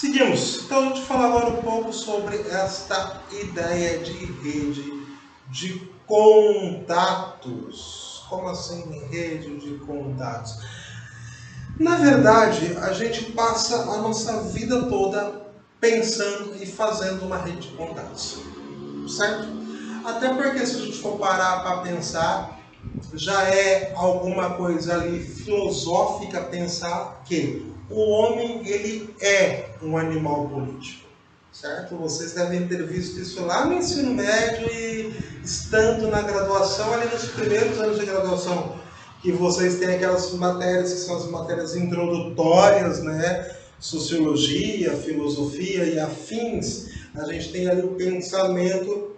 Seguimos. Então, eu vou te falar agora um pouco sobre esta ideia de rede de contatos. Como assim rede de contatos? Na verdade, a gente passa a nossa vida toda pensando e fazendo uma rede de contatos, certo? Até porque se a gente for parar para pensar, já é alguma coisa ali filosófica pensar que o homem ele é um animal político, certo? Vocês devem ter visto isso lá no ensino médio e estando na graduação, ali nos primeiros anos de graduação, que vocês têm aquelas matérias que são as matérias introdutórias, né? Sociologia, filosofia e afins. A gente tem ali o pensamento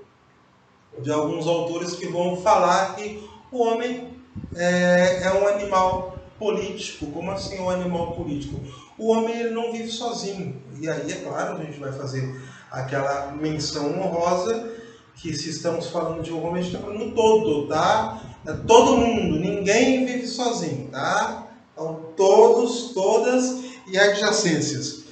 de alguns autores que vão falar que o homem é um animal político. Como assim um animal político? O homem ele não vive sozinho. E aí, é claro, a gente vai fazer aquela menção honrosa que se estamos falando de um homem, a gente está falando no todo, tá? É todo mundo, ninguém vive sozinho, tá? Então, todos, todas e adjacências.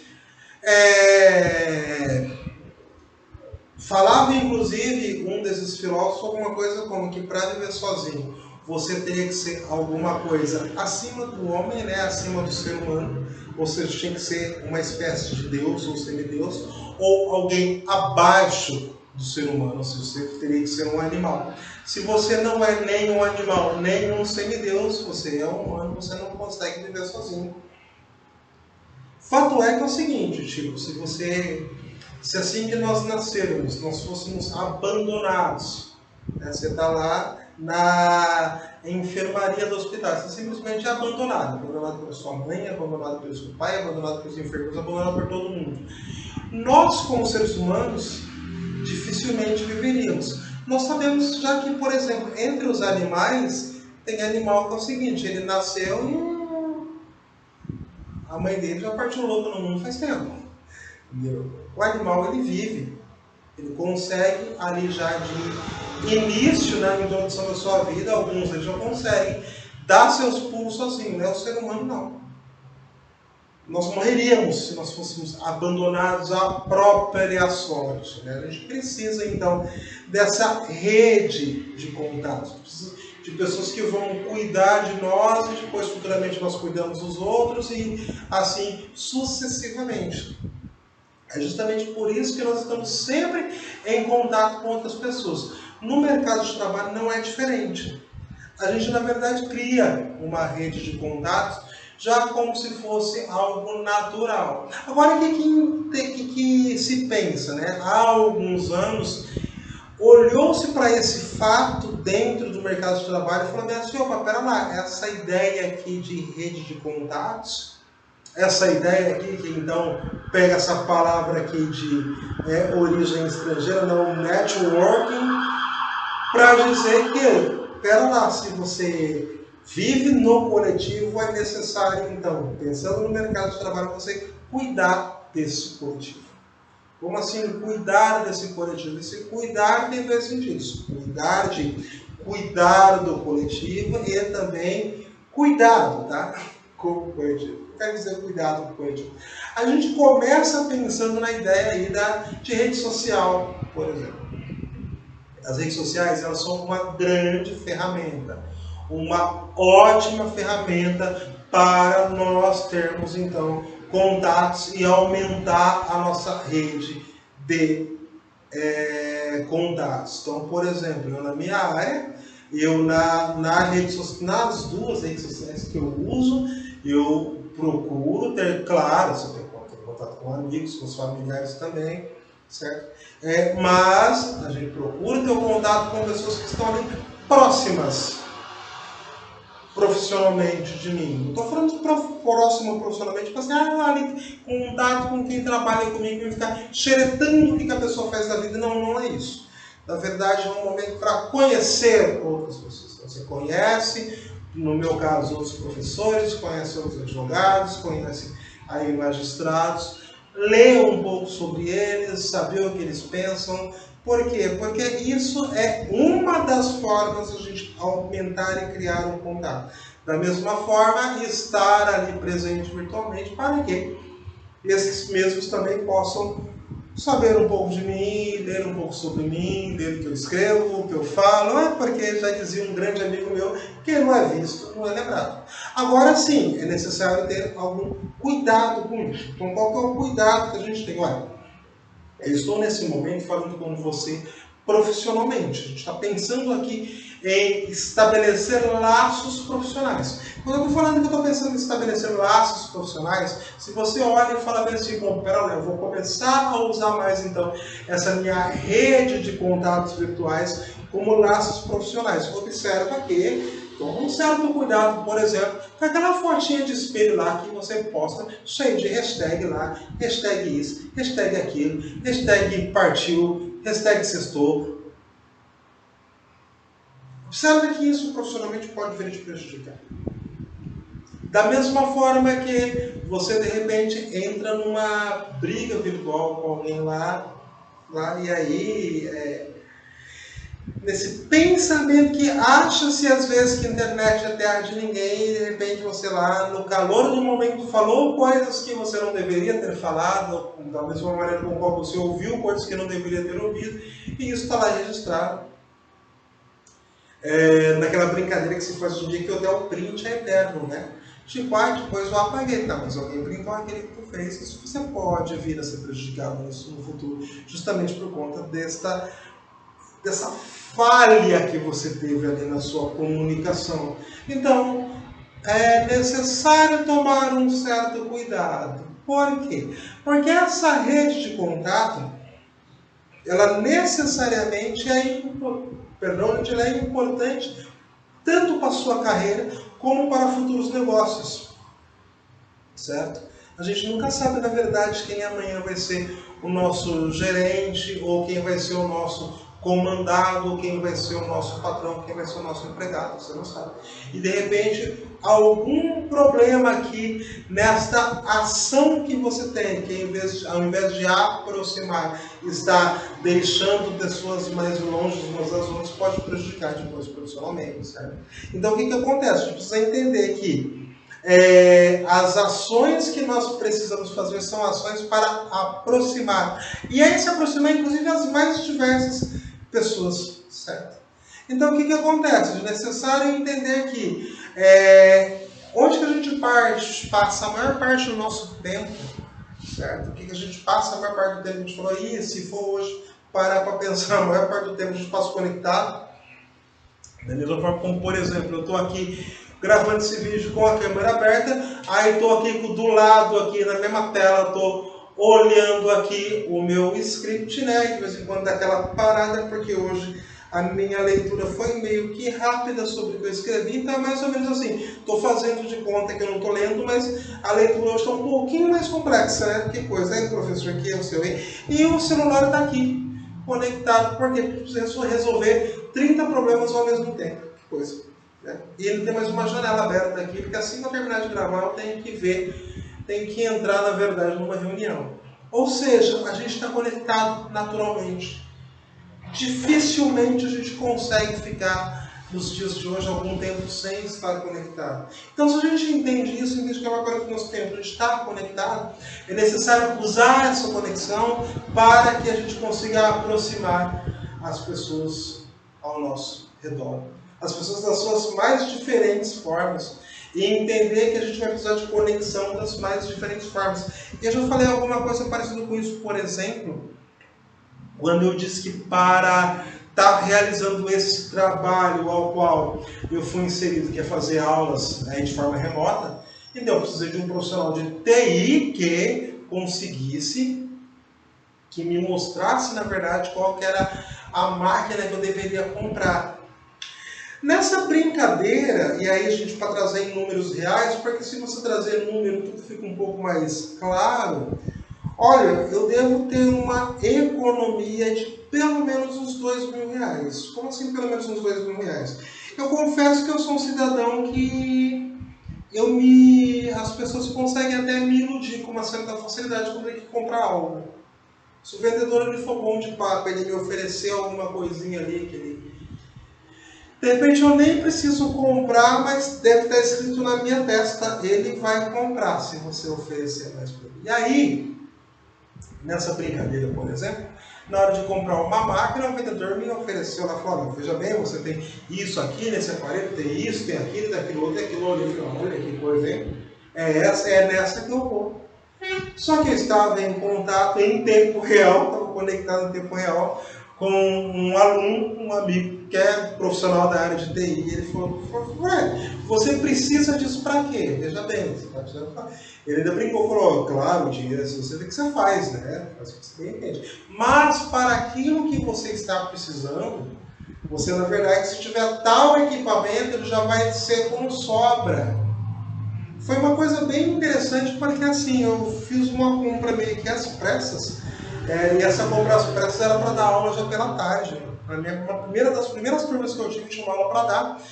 Falava, inclusive, um desses filósofos alguma coisa como que para viver sozinho você teria que ser alguma coisa acima do homem, né? Acima do ser humano, ou seja, tinha que ser uma espécie de Deus ou semideus, ou alguém abaixo do ser humano, ou seja, você teria que ser um animal. Se você não é nem um animal, nem um semideus, você é um humano, você não consegue viver sozinho. Fato é que é o seguinte, tipo, se assim que nós nascermos, nós fôssemos abandonados, né? Você está lá na enfermaria do hospital, você simplesmente é abandonado. Abandonado pela sua mãe, abandonado pelo seu pai, abandonado pelos enfermeiros, abandonado por todo mundo. Nós, como seres humanos, dificilmente viveríamos. Nós sabemos já que, por exemplo, entre os animais, tem animal que é o seguinte, ele nasceu e a mãe dele já partiu louca no mundo faz tempo. Entendeu? O animal ele vive, ele consegue ali já de início na introdução da sua vida, alguns eles já conseguem dar seus pulos sozinhos, né? O ser humano não. Nós morreríamos se nós fôssemos abandonados à própria sorte, né? A gente precisa então dessa rede de contatos, precisa de pessoas que vão cuidar de nós e depois futuramente nós cuidamos dos outros e assim sucessivamente. É justamente por isso que nós estamos sempre em contato com outras pessoas. No mercado de trabalho não é diferente. A gente, na verdade, cria uma rede de contatos já como se fosse algo natural. Agora, o que se pensa, né? Há alguns anos, olhou-se para esse fato dentro do mercado de trabalho e falou assim, opa, pera lá, essa ideia aqui de rede de contatos, essa ideia aqui, que então pega essa palavra aqui de origem estrangeira, não, networking, para dizer que, pera lá, se você vive no coletivo, é necessário, então, pensando no mercado de trabalho, você cuidar desse coletivo. Como assim cuidar desse coletivo? Esse cuidar tem dois sentidos. Cuidar do coletivo e também cuidado, tá? Com o coletivo. Quer dizer cuidado com o coletivo. A gente começa pensando na ideia aí de rede social, por exemplo. As redes sociais elas são uma grande ferramenta, uma ótima ferramenta para nós termos então contatos e aumentar a nossa rede de contatos. Então, por exemplo, eu na minha área, eu nas duas redes sociais que eu uso, eu procuro ter, claro, você tem contato com amigos, com os familiares também, certo? Mas a gente procura ter um contato com pessoas que estão ali próximas profissionalmente de mim. Não estou falando de próximo profissionalmente, mas ali contato com quem trabalha comigo e ficar xeretando o que a pessoa faz da vida. Não, não é isso. Na verdade, é um momento para conhecer outras pessoas. Você conhece, no meu caso, outros professores, conhece outros advogados, conhece aí magistrados, lê um pouco sobre eles, saber o que eles pensam. Por quê? Porque isso é uma das formas de a gente aumentar e criar um contato. Da mesma forma, estar ali presente virtualmente, para quê? esses mesmos também possam saber um pouco de mim, ler um pouco sobre mim, ler o que eu escrevo, o que eu falo, porque já dizia um grande amigo meu, quem não é visto não é lembrado. Agora sim, é necessário ter algum cuidado com isso. Então qual que é o cuidado que a gente tem? Olha, eu estou nesse momento falando com você profissionalmente. A gente está pensando aqui em estabelecer laços profissionais. Quando eu estou falando que eu estou pensando em estabelecer laços profissionais, se você olha e fala bem assim, bom, pera, eu vou começar a usar mais então essa minha rede de contatos virtuais como laços profissionais. Observa que toma um certo cuidado, por exemplo, com aquela fotinha de espelho lá que você posta, cheio de hashtag lá, hashtag isso, hashtag aquilo, hashtag partiu, hashtag sextou. Observe que isso profissionalmente pode vir te prejudicar. Da mesma forma que você de repente entra numa briga virtual com alguém lá e aí nesse pensamento que acha-se às vezes que a internet é terra de ninguém e de repente você lá no calor do momento falou coisas que você não deveria ter falado, da mesma maneira com qual você ouviu coisas que não deveria ter ouvido, e isso está lá registrado. Naquela brincadeira que se faz hoje em dia que até o print é eterno, né? Tipo, depois eu apaguei, tá, mas alguém printou aquele que tu fez, isso você pode vir a ser prejudicado nisso no futuro, justamente por conta dessa falha que você teve ali na sua comunicação. Então, é necessário tomar um certo cuidado. Por quê? Porque essa rede de contato, ela necessariamente ela é importante tanto para a sua carreira como para futuros negócios. Certo? A gente nunca sabe, na verdade, quem amanhã vai ser o nosso gerente, ou quem vai ser o nosso comandado, ou quem vai ser o nosso patrão, quem vai ser o nosso empregado, você não sabe. E de repente, algum problema aqui nesta ação que você tem, que ao invés de aproximar, está deixando pessoas mais longe umas das outras, pode prejudicar depois profissionalmente, certo? Então o que acontece? A gente precisa entender que as ações que nós precisamos fazer são ações para aproximar. E aí se aproximar, inclusive, as mais diversas pessoas, certo? Então, o que acontece? É necessário entender que onde que a gente passa a maior parte do nosso tempo, certo? O que a gente passa a maior parte do tempo? A gente falou, se for hoje parar para pensar, a maior parte do tempo a gente passa conectado. Da mesma forma como, por exemplo, eu estou aqui gravando esse vídeo com a câmera aberta, aí estou aqui do lado, aqui na mesma tela, estou olhando aqui o meu script, né? De vez em quando dá aquela parada, porque hoje a minha leitura foi meio que rápida sobre o que eu escrevi, então é mais ou menos assim, estou fazendo de conta que eu não estou lendo, mas a leitura hoje está um pouquinho mais complexa, né? Que coisa, hein, professor? Que é o seu, hein? E o celular está aqui, conectado, porque precisa resolver 30 problemas ao mesmo tempo. Que coisa. Né? E ele tem mais uma janela aberta aqui, porque assim que eu terminar de gravar, eu tenho que ver, tenho que entrar, na verdade, numa reunião. Ou seja, a gente está conectado naturalmente. Dificilmente a gente consegue ficar, nos dias de hoje, algum tempo sem estar conectado. Então, se a gente entende isso, entende que é uma coisa que nós temos, a gente está conectado, é necessário usar essa conexão para que a gente consiga aproximar as pessoas ao nosso redor. As pessoas das suas mais diferentes formas. E entender que a gente vai precisar de conexão das mais diferentes formas. E eu já falei alguma coisa parecida com isso, por exemplo, quando eu disse que para estar realizando esse trabalho ao qual eu fui inserido, que é fazer aulas de forma remota, então eu precisei de um profissional de TI que conseguisse, que me mostrasse, na verdade, qual que era a máquina que eu deveria comprar. Nessa brincadeira, e aí a gente para trazer em números reais, porque se você trazer número tudo fica um pouco mais claro. Olha, eu devo ter uma economia de pelo menos uns R$2.000. Como assim pelo menos uns R$2.000? Eu confesso que eu sou um cidadão que as pessoas conseguem até me iludir com uma certa facilidade quando tem que comprar algo. Se o vendedor ele for bom de papo, ele me oferecer alguma coisinha ali, que ele De repente eu nem preciso comprar, mas deve estar escrito na minha testa, ele vai comprar se você oferecer mais para ele. E aí, nessa brincadeira, por exemplo, na hora de comprar uma máquina, o vendedor me ofereceu lá, falou, veja bem, você tem isso aqui nesse aparelho, tem isso, tem aquilo, tem aquilo outro, tem aquilo outro. Eu falei, olha que coisa, hein? É nessa que eu vou. Só que eu estava em contato em tempo real, estava conectado em tempo real com um aluno, um amigo que é profissional da área de TI. E ele falou, você precisa disso para quê? Veja bem, você está precisando falar. Ele ainda brincou, falou, claro, dinheiro, você vê o que você faz, né? Faz o que você entende. Mas para aquilo que você está precisando, você, na verdade, se tiver tal equipamento, ele já vai ser como sobra. Foi uma coisa bem interessante, porque assim, eu fiz uma compra meio que às pressas, e essa compra às pressas era para dar aula já pela tarde. Uma das primeiras turmas que eu tive tinha uma aula para dar,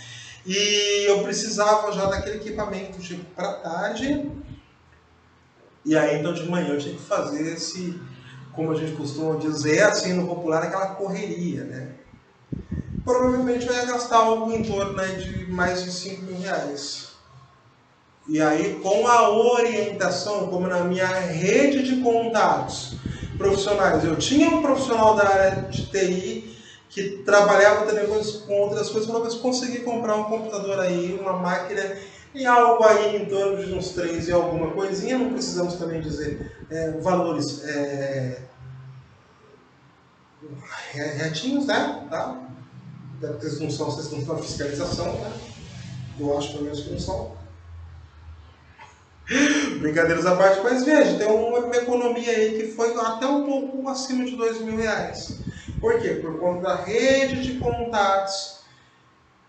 e eu precisava já daquele equipamento tipo para tarde, e aí então de manhã eu tinha que fazer esse, como a gente costuma dizer, assim no popular, aquela correria, né? Provavelmente eu ia gastar algo em torno, né, de mais de 5 mil reais. E aí, com a orientação, como na minha rede de contatos profissionais, eu tinha um profissional da área de TI que trabalhava também com outras coisas, para eu conseguir comprar um computador aí, uma máquina, e algo aí em torno de uns 3 e alguma coisinha, não precisamos também dizer valores retinhos, né? Tá? Vocês não estão na fiscalização, né? Eu acho pelo menos que não são. Brincadeiras à parte, mas veja, tem uma economia aí que foi até um pouco acima de 2 mil reais. Por quê? Por conta da rede de contatos,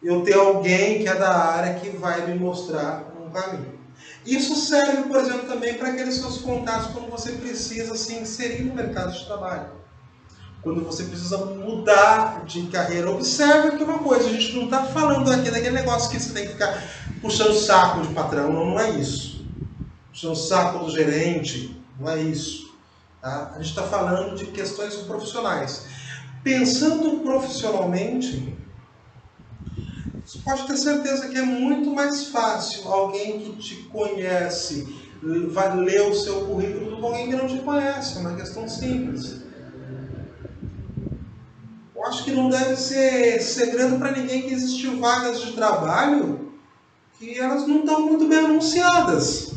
eu ter alguém que é da área que vai me mostrar um caminho. Isso serve, por exemplo, também para aqueles seus contatos quando você precisa se inserir no mercado de trabalho. Quando você precisa mudar de carreira. Observe aqui uma coisa, a gente não está falando aqui daquele negócio que você tem que ficar puxando o saco de patrão, não é isso. Puxando o saco do gerente, não é isso. Tá? A gente está falando de questões profissionais. Pensando profissionalmente, você pode ter certeza que é muito mais fácil alguém que te conhece vai ler o seu currículo do que alguém que não te conhece. É uma questão simples. Eu acho que não deve ser segredo para ninguém que existem vagas de trabalho que elas não estão muito bem anunciadas.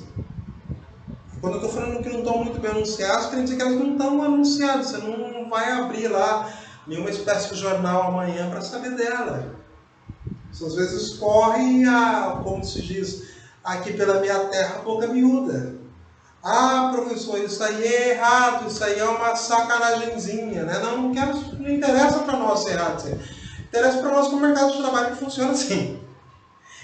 Quando eu estou falando que não estão muito bem anunciadas, quer dizer que elas não estão anunciadas. Você não vai abrir lá nenhuma espécie de jornal amanhã para saber dela. Você às vezes corre como se diz, aqui pela minha terra, boca miúda. Ah, professor, isso aí é errado, isso aí é uma sacanagemzinha, né? Não interessa para nós ser errado. Interessa para nós que o mercado de trabalho funciona assim.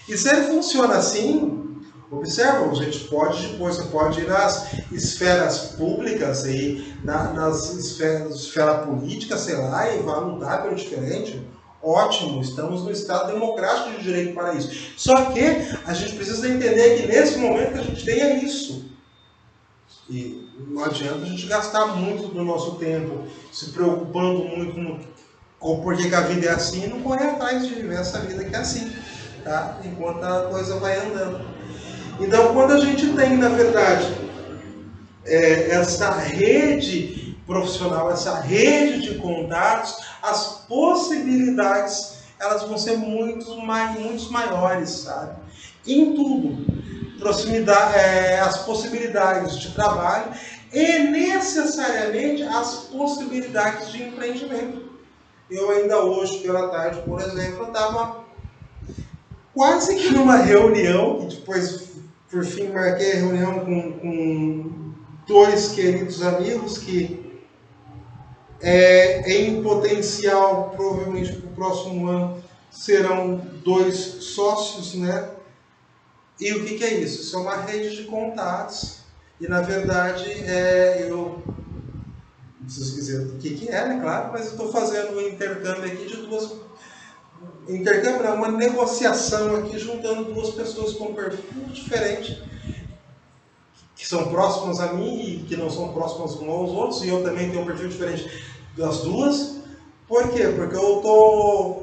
E se ele funciona assim, observa, a gente pode depois, você pode ir nas esferas públicas, aí, nas esfera política, sei lá, e vai lutar pelo diferente. Ótimo, estamos no Estado democrático de direito para isso. Só que a gente precisa entender que nesse momento que a gente tenha isso. E não adianta a gente gastar muito do nosso tempo se preocupando muito com por que a vida é assim e não correr atrás de viver essa vida que é assim, tá? Enquanto a coisa vai andando. Então, quando a gente tem, na verdade, essa rede profissional, essa rede de contatos, as possibilidades elas vão ser muitos maiores, sabe? Em tudo. Proximidade, as possibilidades de trabalho e necessariamente as possibilidades de empreendimento. Eu ainda hoje, pela tarde, por exemplo, estava quase que numa reunião, que depois, por fim, marquei a reunião com 2 queridos amigos que em potencial, provavelmente para o próximo ano, serão 2 sócios, né? E o que é isso? Isso é uma rede de contatos. E, na verdade, eu não preciso dizer o que é, né? Claro, mas eu estou fazendo um intercâmbio aqui de intercâmbio não, uma negociação aqui, juntando 2 pessoas com um perfil diferente, que são próximas a mim e que não são próximas uns aos outros, e eu também tenho um perfil diferente das 2, Por quê? Porque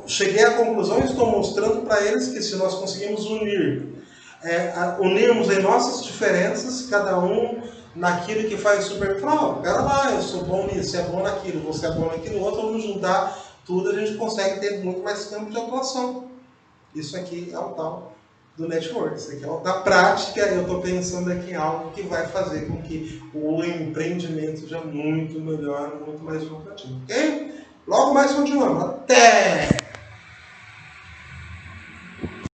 cheguei à conclusão e estou mostrando para eles que se nós conseguimos unirmos em nossas diferenças, cada um naquilo que faz super. Fala, pera lá, eu sou bom nisso, você é bom naquilo, você é bom naquilo, outro, vamos juntar tudo, a gente consegue ter muito mais campo de atuação. Isso aqui é o tal do network, isso aqui é o da prática, eu estou pensando aqui em algo que vai fazer com que o empreendimento seja muito melhor, muito mais lucrativo, ok? Logo mais continuamos. Até!